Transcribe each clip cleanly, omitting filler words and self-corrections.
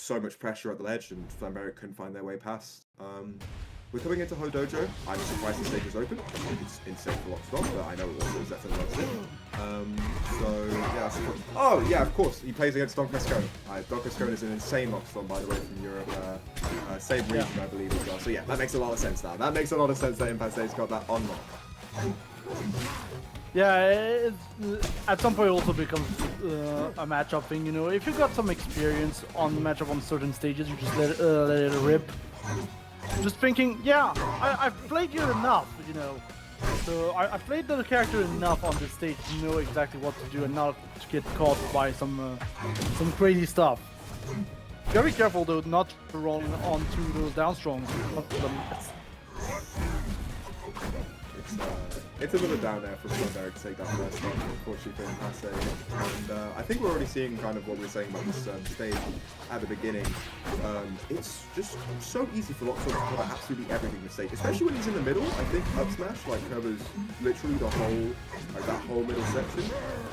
so much pressure at the ledge, and Flamberik couldn't find their way past. We're coming into Ho Dojo. I'm surprised the stage is open. I think it's insane for Loxodont, but I know it also Zetterburn loves it. So, yeah. Oh, yeah, of course. He plays against Donkey Scone. Donkey Scone is an insane Loxodont, by the way, from Europe. Same region, I believe, as well. So, yeah, that makes a lot of sense now. That makes a lot of sense that Impasse got that on lock. Yeah, at some point it also becomes a matchup thing, you know. If you got some experience on the matchup on certain stages, you just let it rip. Just thinking, yeah, I've played you enough, you know. So I've played the character enough on this stage to know exactly what to do and not to get caught by some crazy stuff. Very careful though, not to roll onto those down strongs. It's another down there for Flamberik to take that first stop, unfortunately for Impasse. And I think we're already seeing kind of what we were saying about this stage at the beginning. It's just so easy for Loxodont to cover absolutely everything in the stage, especially when he's in the middle. I think up smash covers literally the whole, that whole middle section.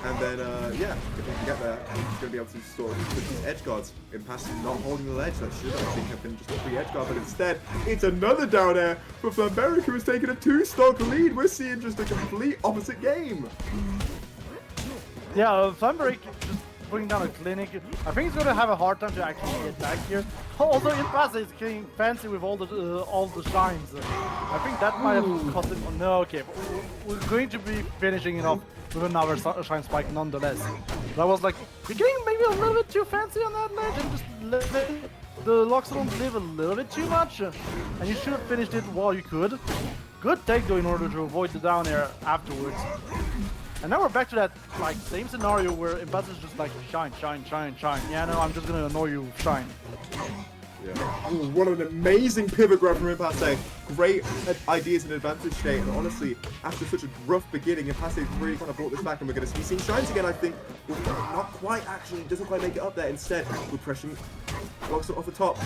And then, yeah, if he can get there, he's going to be able to sort of put these edge guards. Impasse not holding the ledge. That should, I think, have been just a free edge guard, but instead, it's another down air for Flamberik, who has taken a 2-stock lead. We're seeing just a complete opposite game. Yeah, Flamberik just putting down a clinic. I think he's going to have a hard time to actually get back here. Also, Impasse is getting fancy with all the shines. I think that might have cost him. No, okay, we're going to be finishing it off with another shine spike nonetheless. But I was like, you're getting maybe a little bit too fancy on that ledge and just letting the Loxodont live a little bit too much. And you should have finished it while you could. Good take though in order to avoid the down air afterwards. And now we're back to that like same scenario where Impasse is just like shine, shine, shine, shine. Yeah, no, I'm just gonna annoy you with shine. Yeah. Ooh, what an amazing pivot grab from Impasse. Great ideas and advantage state. And honestly, after such a rough beginning, Impasse really kind of brought this back, and we're going to be seeing shines again, I think. Not quite, actually. Doesn't quite make it up there. Instead, we're pressuring Loxodont off the top.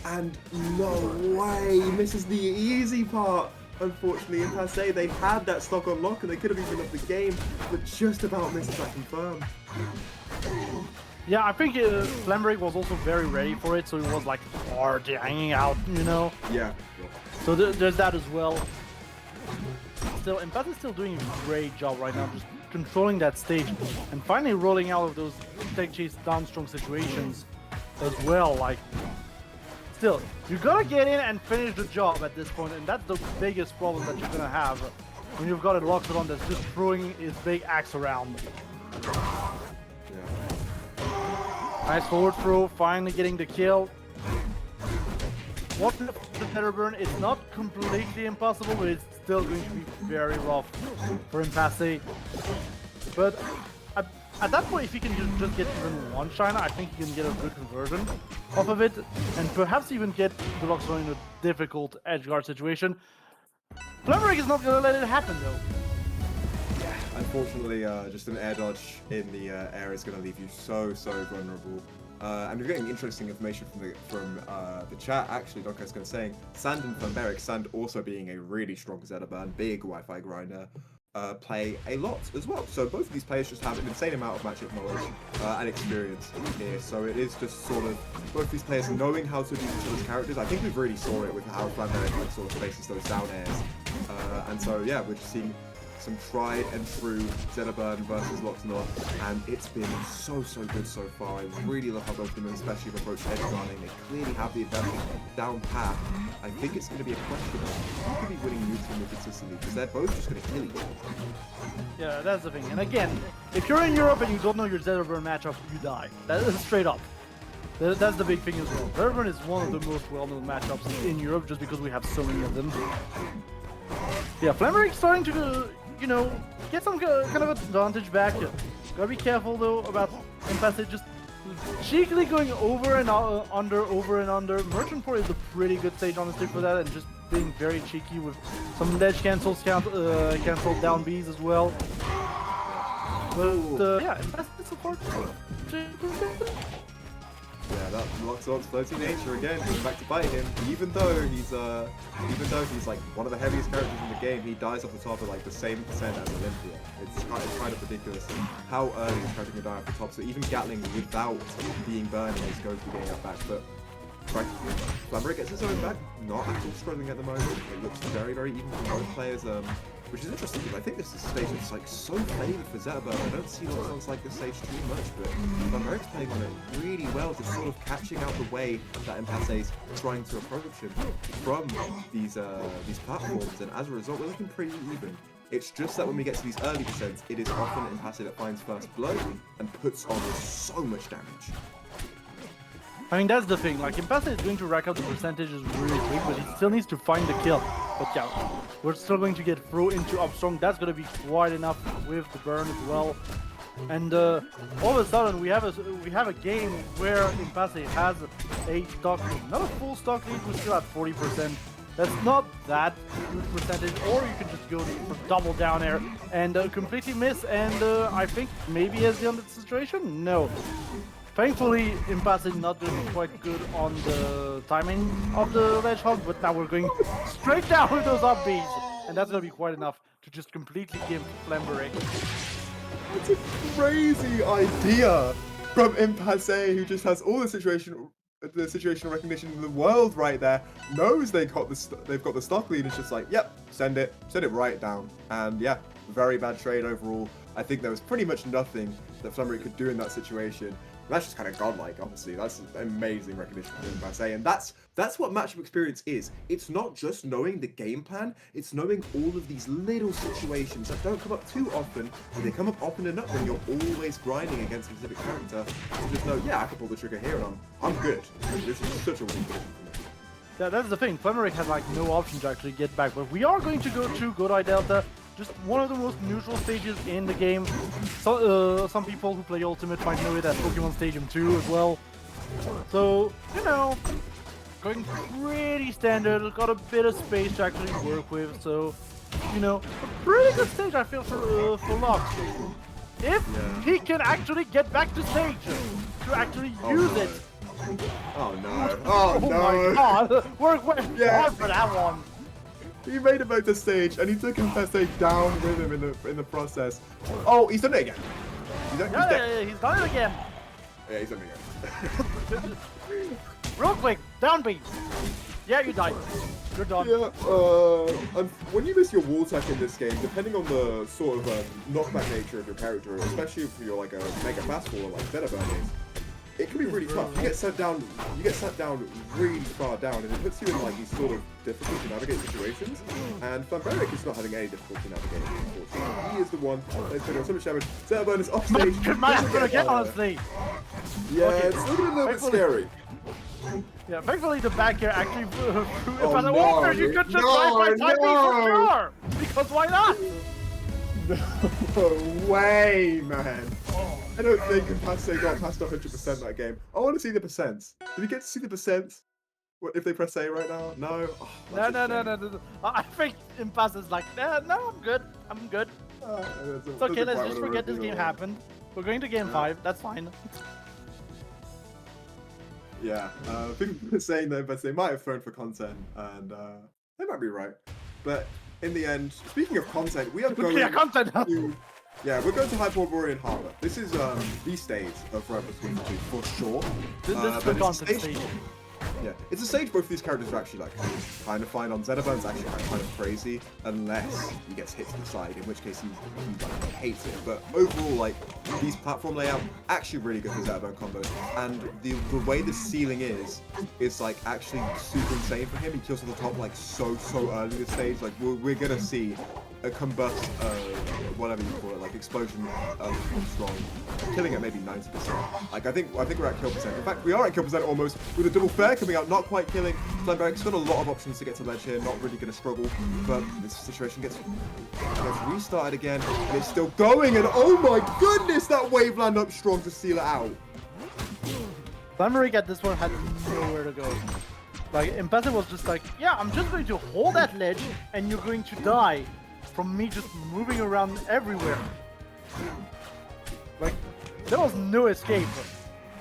And no way. Misses the easy part. Unfortunately, Impasse, they had that stock on lock and they could have even up the game, but just about missed that confirm. Yeah, I think Flamberik was also very ready for it, so he was like hard hanging out, you know? Yeah. So there's that as well. Still, Impasse is still doing a great job right now, just controlling that stage and finally rolling out of those tech chase down strong situations as well. Like, still, you gotta get in and finish the job at this point, and that's the biggest problem that you're gonna have when you've got a Loxodont that's just throwing his big axe around. Nice forward throw, finally getting the kill. Walking up the Zetterburn, it's not completely impossible, but it's still going to be very rough for Impasse. But at that point, if he can just get even one shiner, I think he can get a good conversion off of it, and perhaps even get the Loxodont in a difficult edgeguard situation. Flamberik is not going to let it happen, though. Unfortunately, just an air dodge in the air is going to leave you so vulnerable. And we're getting interesting information from the chat. Actually, Donko's going to saying Sand and Flamberik, Sand also being a really strong Zetterburn, big Wi-Fi grinder, play a lot as well. So both of these players just have an insane amount of matchup knowledge and experience here. So it is just sort of both these players knowing how to do each other's characters. I think we've really saw it with how Flamberik like, sort of faces those down airs. And so yeah, we're just seeing some tried and true Zetterburn versus Loxodont, and it's been so good so far. I really love how both of them, especially have approached edge guarding. They clearly have the advantage down path. I think it's going to be a question of who could be winning neutral more consistently, because they're both just going to kill each other. Yeah, that's the thing. And again, if you're in Europe and you don't know your Zetterburn matchup, you die. That is straight up. That's the big thing as well. Zetterburn is one of the most well-known matchups in Europe just because we have so many of them. Yeah, Flamberik starting to, you know, get some kind of advantage back. Gotta be careful though about Impasse just cheekily going over and under. Merchant Port is a pretty good stage honestly for that, and just being very cheeky with some ledge cancels, cancel down Bs as well. But yeah, Impasse support. Yeah, that Loxodon's floating nature again, going back to bite him. Even though he's like one of the heaviest characters in the game, he dies off the top at like the same percent as Olympia. It's kind of ridiculous how early this character can die off the top. So even Gatling without being burned is going to be getting up back. But Flamberik gets his own back, not actually struggling at the moment. It looks very, very even for both players, which is interesting because I think this is a stage that's like so favoured for Zetterburn. I don't see Loxodonts like this stage too much, but Flamberik's playing on it really well, just sort of catching out the way that Impasse is trying to approach him from these platforms, and as a result, we're looking pretty even. It's just that when we get to these early descents, it is often Impasse that finds first blood and puts on so much damage. I mean, that's the thing, like, Impasse is going to rack up the percentages really quick, but he still needs to find the kill. But yeah, we're still going to get through into Upstrong. That's going to be quite enough with the burn as well. And all of a sudden, we have a game where Impasse has a stock lead. Not a full stock lead, we're still at 40%. That's not that huge percentage, or you can just go for double down air and completely miss, and I think maybe as the end of the situation? No. Thankfully, Impasse is not doing quite good on the timing of the ledge hog, but now we're going straight down with those up Bs, and that's going to be quite enough to just completely give Flamberik. It's a crazy idea from Impasse, who just has all the situational recognition in the world right there, knows they've got the stock lead, and it's just like, yep, send it right down. And yeah, very bad trade overall. I think there was pretty much nothing that Flamberik could do in that situation. That's just kind of godlike, honestly. That's amazing recognition from Impasse, and that's what matchup experience is. It's not just knowing the game plan, it's knowing all of these little situations that don't come up too often, but they come up often enough when you're always grinding against a specific character to just know, yeah, I can pull the trigger here and I'm good. This is such a win for me. Yeah, that's the thing. Flamberik has like no option to actually get back, but we are going to go to Godai Delta. Just one of the most neutral stages in the game. So, some people who play Ultimate might know it as Pokemon Stadium 2 as well. So, you know, going pretty standard, got a bit of space to actually work with, so, you know, a pretty good stage I feel for Lox. If he can actually get back to stage, to actually use it. Oh no. Oh no. Oh my god, work hard for that one. He made him out the stage, and he took Impasse down with him in the process. Oh, he's done it again. He's done it again. Yeah, he's done it again. Real quick, down B. Yeah, you died. You're done. Yeah, and when you miss your wall tech in this game, depending on the sort of knockback nature of your character, especially if you're like a mega fast faller like Zetterburn is, it can be really tough. You get sent down really far down, and it puts you in like these sort of difficult to navigate situations. And Flamberik is not having any difficulty navigating, unfortunately. He is the one that's doing so much damage. Zetterburn is off stage. Good match again, honestly. Yeah, okay. It's looking a little bit scary. Yeah, thankfully the back here actually no, you could just try by typing for sure! Because why not? No way, man. I don't think Impasse got past 100% that game. I want to see the percents. Did we get to see the percents? What, if they press A right now? No? Oh, no. I think Impasse is like, no, I'm good. It's okay, let's just forget this game happened. We're going to game 5, that's fine. Yeah, people are saying that Impasse might have thrown for content, and they might be right. But in the end, speaking of content, we are going to... Yeah, we're going to Hyperborean Harbor. This is the stage of Forever Between the Two for sure. This is the content stage. Yeah, it's a stage both of these characters are actually like kind of fine on. Zetterburn's actually like, kind of crazy unless he gets hit to the side, in which case he like hates it. But overall, like these platform layout actually really good for Zetterburn combos, and the way the ceiling is like actually super insane for him. He kills to the top like so early in the stage. Like we're gonna see a combust, whatever you call it, like explosion strong, killing at maybe 90%. Like I think we're at kill percent. In fact, we are at kill percent almost with a double fair coming out, not quite killing. Flamberik's got a lot of options to get to ledge here, not really going to struggle, but this situation gets restarted again, and it's still going, and oh my goodness, that wave land up strong to seal it out. Flamberik at this one had nowhere to go. Like Impasse was just like, yeah, I'm just going to hold that ledge, and you're going to die from me just moving around everywhere. Like, there was no escape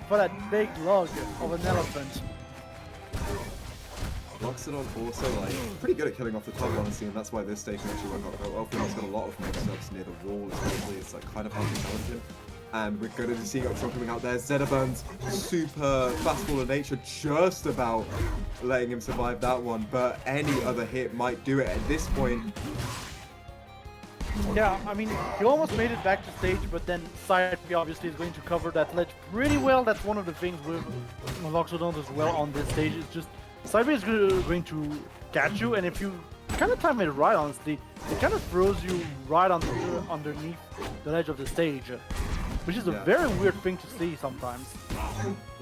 for that big log of an elephant. Loxodont also like pretty good at killing off the top, honestly, and that's why this stage can actually work out well. He's got a lot of mix-ups near the wall, especially. It's like kind of hard to challenge him. And we're going to be seeing Upstrong coming out there. Zetterburn's super fastballer nature just about letting him survive that one. But any other hit might do it at this point. Yeah, I mean, he almost made it back to stage, but then Side B obviously is going to cover that ledge pretty well. That's one of the things with Loxodont as well on this stage. It's just Side B is going to catch you, and if you kind of time it right, honestly, it kind of throws you right underneath the ledge of the stage, which is a very weird thing to see sometimes.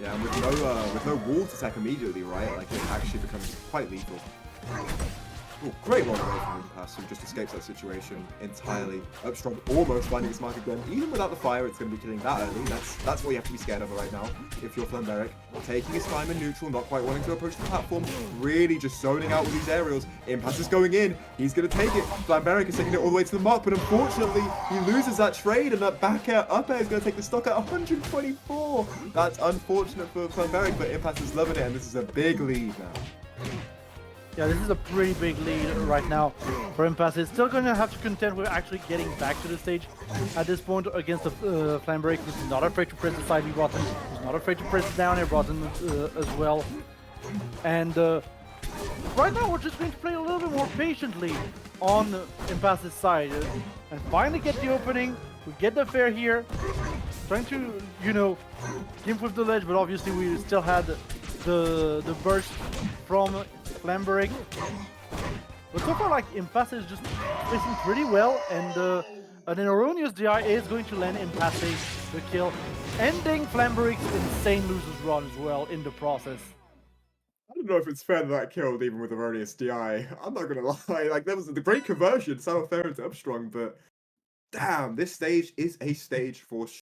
Yeah, and with no wall to attack immediately, right? Like, it actually becomes quite lethal. Ooh, great long away from Impasse, who just escapes that situation entirely. Upstrong almost finding his mark again. Even without the fire, it's going to be killing that early. That's what you have to be scared of right now, if you're Flamberik. Taking his time in neutral, not quite wanting to approach the platform, really just zoning out with these aerials. Impasse is going in. He's going to take it. Flamberik is taking it all the way to the mark, but unfortunately, he loses that trade, and that back air, up air is going to take the stock at 124. That's unfortunate for Flamberik, but Impasse is loving it, and this is a big lead now. Yeah, this is a pretty big lead right now for Impasse. It's still going to have to contend with actually getting back to the stage at this point against the Flamberik, who's not afraid to press the side B button, who's not afraid to press the down air button as well. And right now we're just going to play a little bit more patiently on Impasse's side and finally get the opening. We get the fair here, trying to, you know, gimp with the ledge, but obviously we still had the burst from Flamberik. But so far, like, Impasse is just facing pretty well, and an erroneous DI is going to land Impasse the kill, ending Flamberik's insane losers run as well in the process. I don't know if it's fair that killed even with erroneous DI. I'm not gonna lie, like, that was the great conversion, so fair into Upstrong, but damn, this stage is a stage for